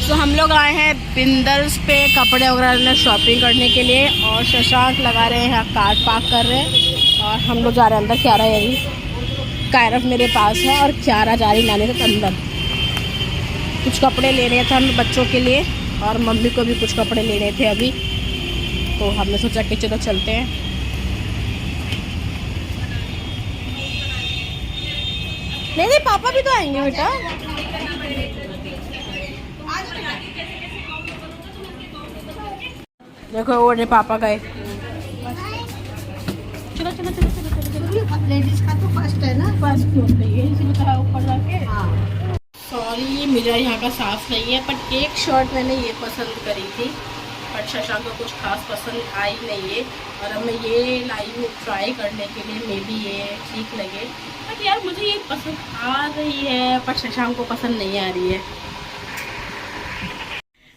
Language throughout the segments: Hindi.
तो हम लोग आए हैं बिंदल्स पे कपड़े वगैरह शॉपिंग करने के लिए, और शशांक लगा रहे हैं, कार पार्क कर रहे हैं, और हम लोग जा रहे हैं अंदर। क्यारा यही कायरफ मेरे पास है और क्यारा जा रही नानी तक अंदर। कुछ कपड़े लेने थे हम बच्चों के लिए, और मम्मी को भी कुछ कपड़े लेने थे अभी, तो हमने सोचा कि चलो चलते हैं। नहीं पापा भी तो आएंगे बेटा। देखो वो ने पापा गए। चलो चलो चलो चलो चलो। लेडीज का तो फर्स्ट है ना, फर्स्ट फ्लोर पे है, इसी बताया ऊपर जाके। सॉरी मेरा यहाँ का साफ नहीं है, बट एक शर्ट मैंने ये पसंद करी थी, बट शशांक को कुछ खास पसंद आई नहीं है, और अब मैं ये लाई हूँ ट्राई करने के लिए, मे बी ये ठीक लगे। बट यार मुझे ये पसंद आ रही है, पर शशांक को पसंद नहीं आ रही है।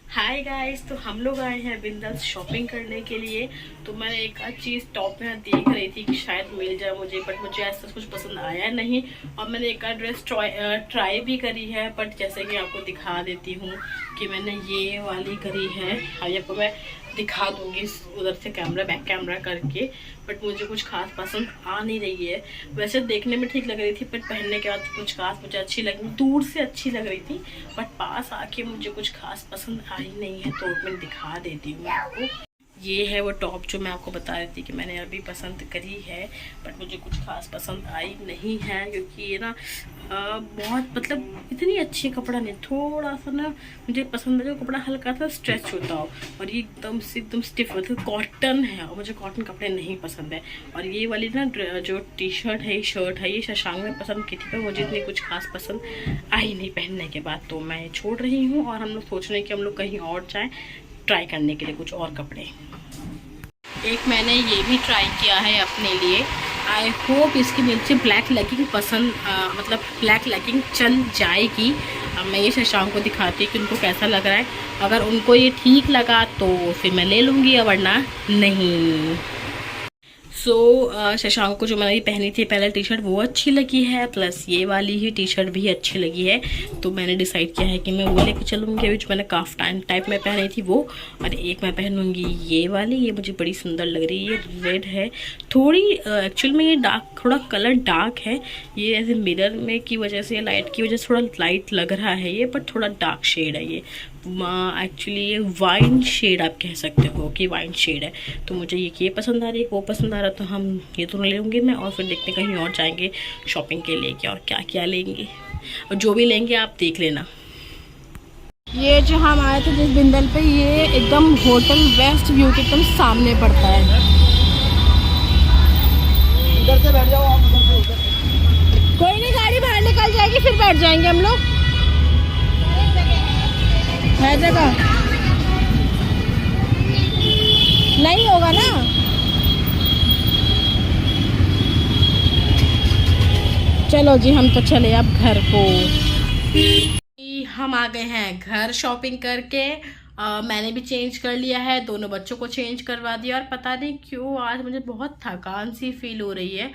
हाय गाइस, तो हम लोग आए हैं बिंदल्स शॉपिंग करने के लिए। तो मैं एक आध चीज़ टॉप में देख रही थी कि शायद मिल जाए मुझे, बट मुझे ऐसा कुछ पसंद आया नहीं। और मैंने एक आध ड्रेस ट्राई भी करी है, बट जैसे कि आपको दिखा देती हूँ कि मैंने ये वाली करी है। अभी आपको मैं दिखा दूंगी उधर से कैमरा बैक कैमरा करके, बट मुझे कुछ खास पसंद आ नहीं रही है। वैसे देखने में ठीक लग रही थी, बट पहनने के बाद कुछ खास मुझे अच्छी लगी, दूर से अच्छी लग रही थी, बट पास आके मुझे कुछ खास पसंद आई नहीं है। तो मैं दिखा देती हूँ आपको। ये है वो टॉप जो मैं आपको बता रही थी कि मैंने अभी पसंद करी है, बट मुझे कुछ खास पसंद आई नहीं है, क्योंकि ये ना बहुत मतलब इतनी अच्छी कपड़ा नहीं, थोड़ा सा ना मुझे पसंद है जो कपड़ा हल्का सा स्ट्रेच होता हो, और ये एकदम स्टिफ मतलब कॉटन है, और मुझे कॉटन कपड़े नहीं पसंद है। और ये वाली ना जो टी शर्ट है, शर्ट है, ये शशांक में पसंद की थी, पर मुझे इतनी कुछ खास पसंद आई नहीं पहनने के बाद, तो मैं छोड़ रही हूँ। और हम लोग सोच रहे हैं कि हम लोग कहीं और जाएँ ट्राई करने के लिए कुछ और कपड़े। एक मैंने ये भी ट्राई किया है अपने लिए, आई होप इसके नीचे ब्लैक लेगिंग पसंद मतलब ब्लैक लेगिंग चल जाएगी। अब मैं ये शशांक को दिखाती हूँ कि उनको कैसा लग रहा है। अगर उनको ये ठीक लगा तो फिर मैं ले लूँगी, वरना नहीं। शशांक को जो मैंने पहनी थी पहले टी शर्ट वो अच्छी लगी है, प्लस ये वाली ही टी शर्ट भी अच्छी लगी है, तो मैंने डिसाइड किया है कि मैं वो लेके चलूँगी। अभी जो मैंने काफ्तान टाइप में पहनी थी वो, और एक मैं पहनूंगी ये वाली, ये मुझे बड़ी सुंदर लग रही है। ये रेड है थोड़ी, एक्चुअल में ये डार्क, थोड़ा कलर डार्क है, ये ऐसे मिरर में की वजह से, लाइट की वजह से थोड़ा लाइट लग रहा है ये, बट थोड़ा डार्क शेड है ये। एक्चुअली ये वाइन शेड आप कह सकते हो कि वाइन शेड है। तो मुझे ये पसंद आ रही है, वो पसंद आ रहा, तो हम ये दोनों ले लूँगी मैं, और फिर देखते कहीं और जाएंगे शॉपिंग के लिए क्या और क्या क्या लेंगे, और जो भी लेंगे आप देख लेना। ये जो हम आए थे जिस बिंदल पे, ये एकदम होटल वेस्ट व्यू के एकदम सामने पड़ता है। इधर से बैठ जाओ आप, उधर से उधर। कोई नहीं, गाड़ी बाहर निकल जाएगी फिर बैठ जाएंगे हम लोग। है जगह नहीं होगा ना। चलो जी, हम तो चले अब घर को। हम आ गए हैं घर शॉपिंग करके। मैंने भी चेंज कर लिया है, दोनों बच्चों को चेंज करवा दिया, और पता नहीं क्यों आज मुझे बहुत थकान सी फील हो रही है।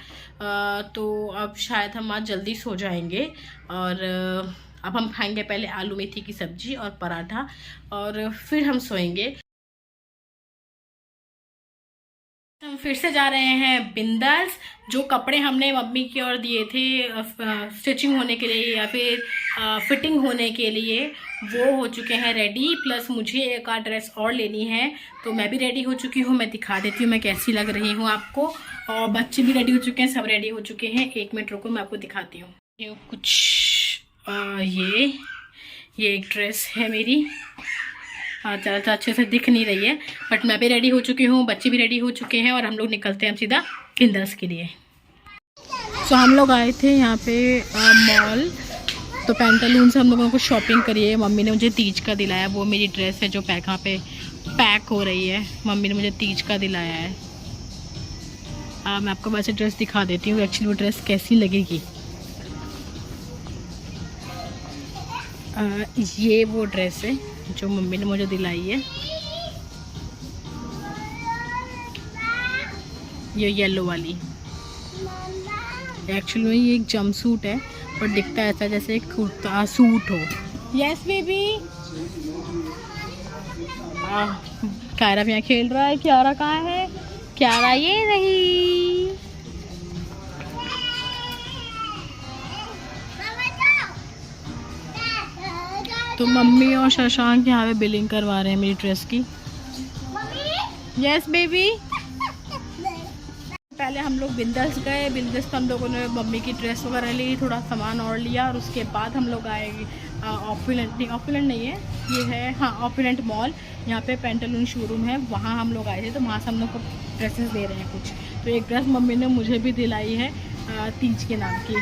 तो अब शायद हम आज जल्दी सो जाएंगे, और अब हम खाएंगे पहले आलू मेथी की सब्जी और पराठा, और फिर हम सोएंगे। हम फिर से जा रहे हैं बिंदल्स। जो कपड़े हमने मम्मी की ओर दिए थे स्टिचिंग होने के लिए या फिर फिटिंग होने के लिए, वो हो चुके हैं रेडी, प्लस मुझे एक आध ड्रेस और लेनी है, तो मैं भी रेडी हो चुकी हूँ। मैं दिखा देती हूँ मैं कैसी लग रही हूँ आपको, और बच्चे भी रेडी हो चुके हैं, सब रेडी हो चुके हैं। 1 मिनट रुको, मैं आपको दिखाती हूँ। ये कुछ ये एक ड्रेस है मेरी, ज़्यादा अच्छे से दिख नहीं रही है, बट मैं भी रेडी हो चुकी हूँ, बच्चे भी रेडी हो चुके हैं, और हम लोग निकलते हैं सीधा बिंदल्स के लिए। हम लोग आए थे यहाँ पे मॉल, तो पैंटालून से हम लोगों को शॉपिंग करी है। मम्मी ने मुझे तीज का दिलाया, वो मेरी ड्रेस है जो यहाँ पे पैक हो रही है, मम्मी ने मुझे तीज का दिलाया है। मैं आपको वैसे ड्रेस दिखा देती हूँ एक्चुअली वो ड्रेस कैसी लगेगी। ये वो ड्रेस है जो मम्मी ने मुझे दिलाई है, ये येलो वाली। एक्चुअली में ये एक जंप सूट है, पर दिखता ऐसा जैसे एक कुर्ता सूट हो। यस बेबी, क्यारा भी यहाँ खेल रहा है। क्यारा कहाँ है? क्यारा ये रही। तो मम्मी और शशांक यहाँ पे बिलिंग करवा रहे हैं मेरी ड्रेस की। Yes baby. पहले हम लोग बिंदास गए। बिंदास पर हम लोगों ने मम्मी की ड्रेस वगैरह ली, थोड़ा सामान और लिया, और उसके बाद हम लोग आए ऑपुलेंट नहीं है ये है, हाँ ऑपुलेंट मॉल। यहाँ पे पेंटालून शोरूम है, वहाँ हम लोग आए थे। तो वहाँ से हम लोग को ड्रेसेस दे रहे हैं कुछ। तो एक ड्रेस मम्मी ने मुझे भी दिलाई है तीज के नाम की।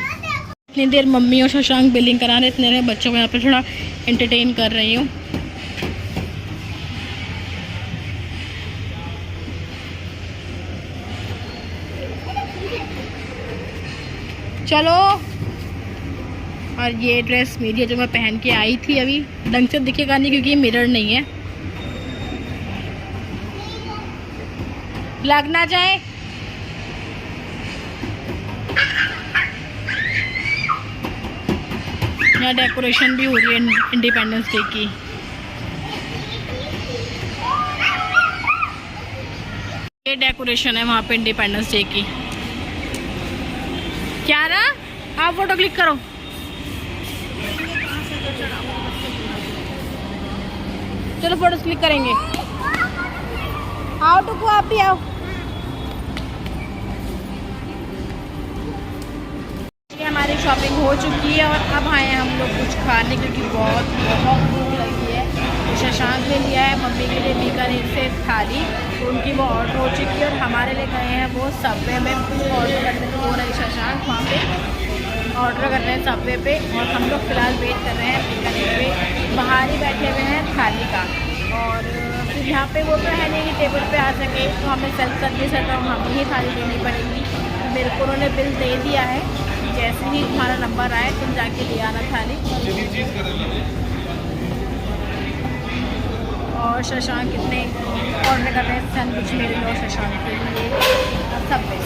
इतनी देर मम्मी और शशांक बिलिंग करा रहे, इतने बच्चों को यहाँ पर थोड़ा एंटरटेन कर रही हूँ। चलो। और ये ड्रेस मेरी है जो मैं पहन के आई थी। अभी ढंग से दिखेगा नहीं क्योंकि ये मिरर नहीं है, लग ना जाए। यहाँ डेकोरेशन भी हो रही है इंडिपेंडेंस डे की। ये डेकोरेशन है वहाँ पे इंडिपेंडेंस डे की। क्या रहा? आप फोटो क्लिक करो। चलो फोटो क्लिक करेंगे। आओ टुकू, आप भी आओ। हमारी शॉपिंग हो चुकी है और अब आए हैं हम लोग कुछ खाने, क्योंकि बहुत भूख लगी है। तो शशांक ने लिया है मम्मी के लिए बीकानेर से थाली, तो उनकी वो ऑर्डर हो चुकी है। और हमारे लिए गए हैं वो सबवे में ऑर्डर करने को हो रहा है। शशांक वहाँ पे ऑर्डर कर रहे हैं सबवे पे, और हम लोग फ़िलहाल वेट कर रहे हैं बीकानेर पे। बाहर ही बैठे हुए हैं थाली का। और फिर यहाँ पे वो तो है नहीं कि टेबल पे आ सके, तो हमें सेल्फ सर्विस है तो हमें ही थाली लेनी पड़ेगी। तो मेरे को उन्होंने बिल दे दिया है, जैसे ही तुम्हारा नंबर आए तुम जाके ले आना थाली। और शशांक कितने ऑर्डर कर रहे हैं सैंडविच मेरे लिए और शशांक के लिए सब में।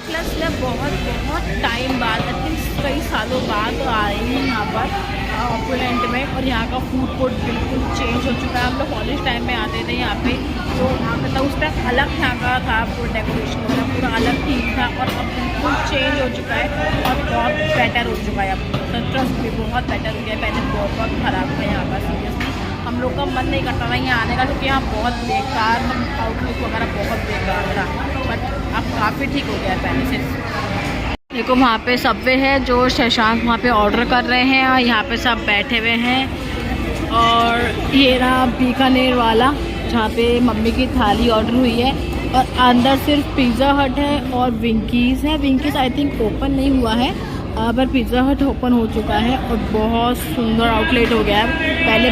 प्लस मैं बहुत टाइम बाद, आई थिंक कई सालों बाद आई हूँ यहाँ पर ऑपुलेंट में। और यहाँ का फूड कोर्ट बिल्कुल चेंज हो चुका है। हम लोग कॉलेज टाइम में आते थे यहाँ पे, तो मतलब उस टाइम अलग यहाँ का था, पूरा डेकोरेशन वगैरह पूरा अलग थीम था। और अब बिल्कुल चेंज हो चुका है और बहुत बेटर हो चुका है। अब ट्रस्ट भी बहुत बेटर हो गया है। पहले बहुत ख़राब था यहाँ का, सीरियसली हम लोग का मन नहीं करता था यहाँ आने का, क्योंकि यहाँ बहुत बेकार आउटलुक वगैरह बहुत बेकार था। बट अब काफ़ी ठीक हो गया है पहले से। देखो वहाँ पे सबवे है जो शशांक वहाँ पे ऑर्डर कर रहे हैं, और यहाँ पे सब बैठे हुए हैं। और ये रहा बीकानेर वाला जहाँ पे मम्मी की थाली ऑर्डर हुई है। और अंदर सिर्फ पिज़्ज़ा हट है और विंकीज़ है। विंकीज़ आई थिंक ओपन नहीं हुआ है, पर पिज़्ज़ा हट ओपन हो चुका है। और बहुत सुंदर आउटलेट हो गया है। पहले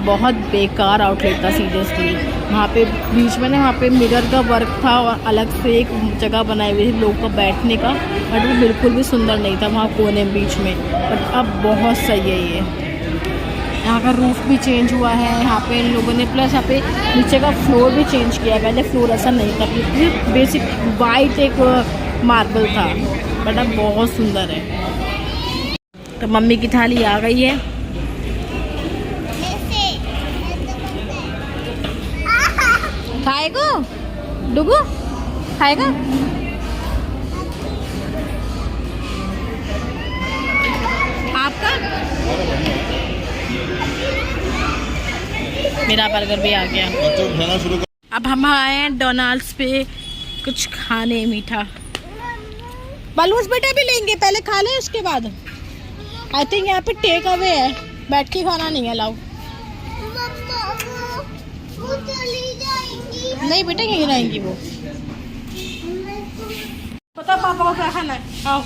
बहुत बेकार आउटलेट था सीरियसली। वहाँ पे बीच में ना वहाँ पे मिरर का वर्क था और अलग से एक जगह बनाई हुई थी लोगों को बैठने का, बट वो बिल्कुल भी सुंदर नहीं था वहाँ कोने बीच में। बट अब बहुत सही है ये। यहाँ का रूफ भी चेंज हुआ है यहाँ पे इन लोगों ने, प्लस यहाँ पे नीचे का फ्लोर भी चेंज किया है। पहले फ्लोर ऐसा नहीं था, सिर्फ बेसिक वाइट एक मार्बल था, बट अब बहुत सुंदर है। तो मम्मी की थाली आ गई है। खाएगा डुगू? खाएगा? आपका? मेरा बर्गर भी आ गया। अब हम आए हैं डोनाल्ड्स पे कुछ खाने मीठा। बलून्स बेटा भी लेंगे, पहले खा लें उसके बाद। आई थिंक यहाँ पे टेक अवे है, बैठ के खाना नहीं है अलाउ। नहीं बेटा यहीं रहेंगी वो। पता पापा को क्या खाना है? आओ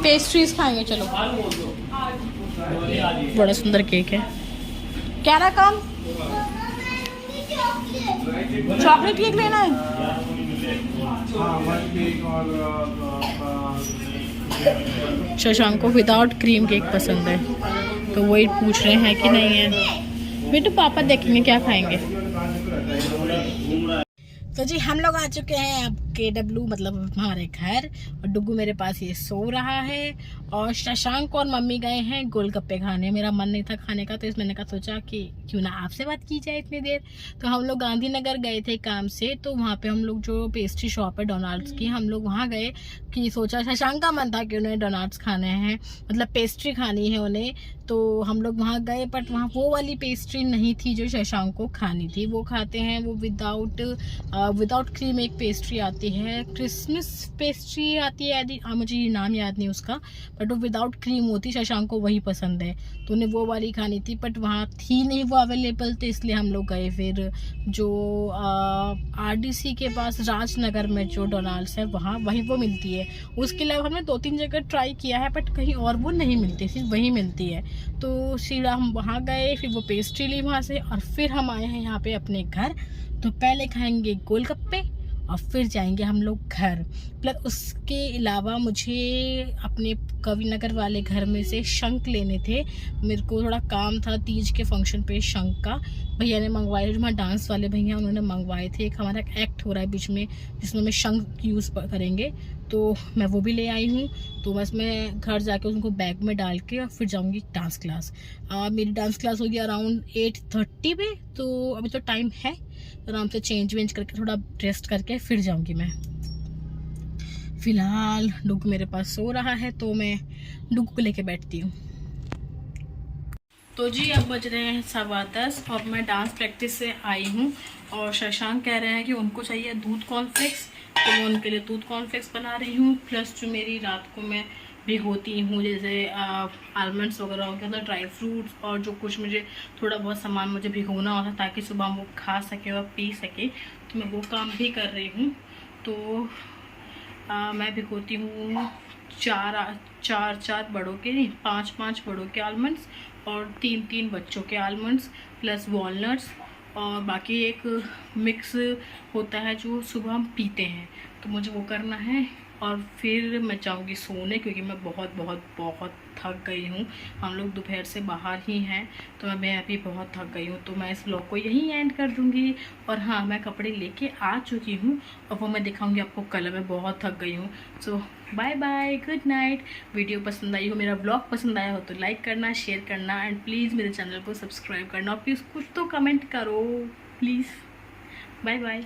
पेस्ट्रीज खाएंगे। चलो बड़ा सुंदर केक है। क्या रहा काम? चॉकलेट केक लेना है। शशांक को विदाउट क्रीम केक पसंद है, तो वही पूछ रहे हैं कि नहीं है। बेटू पापा देखेंगे क्या खाएंगे। तो जी हम लोग आ चुके हैं अब KW मतलब हमारे घर, और डुगू मेरे पास ये सो रहा है, और शशांक और मम्मी गए हैं गोलगप्पे खाने। मेरा मन नहीं था खाने का, तो इस मैंने कहा सोचा कि क्यों ना आपसे बात की जाए इतनी देर। तो हम लोग गांधीनगर गए थे काम से, तो वहाँ पे हम लोग जो पेस्ट्री शॉप है डोनाल्ड्स की, हम लोग वहाँ गए कि सोचा शशांक का मन था कि उन्हें डोनाल्ड्स खाने हैं, मतलब पेस्ट्री खानी है उन्हें। तो हम लोग वहाँ गए, बट वहाँ वो वाली पेस्ट्री नहीं थी जो शशांक को खानी थी। वो खाते हैं वो विदाउट क्रीम एक पेस्ट्री आती है, क्रिसमस पेस्ट्री आती है यदि, मुझे ये नाम याद नहीं उसका, बट वो विदाउट क्रीम होती, शशांक को वही पसंद है, तो उन्हें वो वाली खानी थी। बट वहाँ थी नहीं वो अवेलेबल, तो इसलिए हम लोग गए फिर जो RDC के पास राजनगर में जो डोनाल्ड्स है वहाँ, वहीं वो मिलती है। उसके अलावा हमने 2-3 जगह ट्राई किया है, बट कहीं और वो नहीं मिलती, सिर्फ वहीं मिलती है। तो सीधा हम वहाँ गए, फिर वो पेस्ट्री ली वहाँ से, और फिर हम आए हैं यहाँ पे अपने घर। तो पहले खाएंगे गोलगप्पे और फिर जाएंगे हम लोग घर। प्लस उसके अलावा मुझे अपने कविनगर वाले घर में से शंख लेने थे। मेरे को थोड़ा काम था तीज के फंक्शन पे शंख का, भैया ने मंगवाए, जो हमारे डांस वाले भैया उन्होंने मंगवाए थे। एक हमारा एक्ट हो रहा है बीच में जिसमें हम शंख यूज़ करेंगे, तो मैं वो भी ले आई हूँ। तो बस मैं घर जाके उनको बैग में डाल के और फिर जाऊँगी डांस क्लास। मेरी डांस क्लास होगी अराउंड 8:30 पे, तो अभी तो टाइम है, आराम से चेंज वेंज करके थोड़ा रेस्ट करके फिर जाऊँगी मैं। फिलहाल डुग मेरे पास सो रहा है, तो मैं डुग को लेके बैठती हूँ। तो जी अब बज रहे हैं 10:15 और मैं डांस प्रैक्टिस से आई हूँ, और शशांक कह रहे हैं कि उनको चाहिए दूध कॉर्नफ्लेक्स, तो मैं उनके लिए दूध कॉर्नफ्लेक्स बना रही हूँ। प्लस जो मेरी रात को मैं भिगोती हूँ, जैसे आलमंड्स वगैरह हो गया, मतलब ड्राई फ्रूट्स, और जो कुछ मुझे थोड़ा बहुत सामान मुझे भिगोना होता है ताकि सुबह वो खा सके और पी सके, तो मैं वो काम भी कर रही हूँ। तो मैं भिगोती हूँ 4 बड़ों के, नहीं 5 बड़ों के आलमंड्स और 3 बच्चों के आलमंड्स, प्लस वॉलनट्स, और बाकी एक मिक्स होता है जो सुबह हम पीते हैं, तो मुझे वो करना है। और फिर मैं जाऊँगी सोने, क्योंकि मैं बहुत थक गई हूँ। हम लोग दोपहर से बाहर ही हैं, तो मैं अभी बहुत थक गई हूँ, तो मैं इस व्लॉग को यहीं एंड कर दूँगी। और हाँ, मैं कपड़े लेके आ चुकी हूँ, और वो मैं दिखाऊँगी आपको कल। मैं बहुत थक गई हूँ। So bye bye, good night. Video पसंद आई हो, मेरा व्लॉग पसंद आया हो तो लाइक करना, शेयर करना, एंड प्लीज़ मेरे चैनल को सब्सक्राइब करना। प्लीज़ कुछ तो कमेंट करो प्लीज़। Bye bye.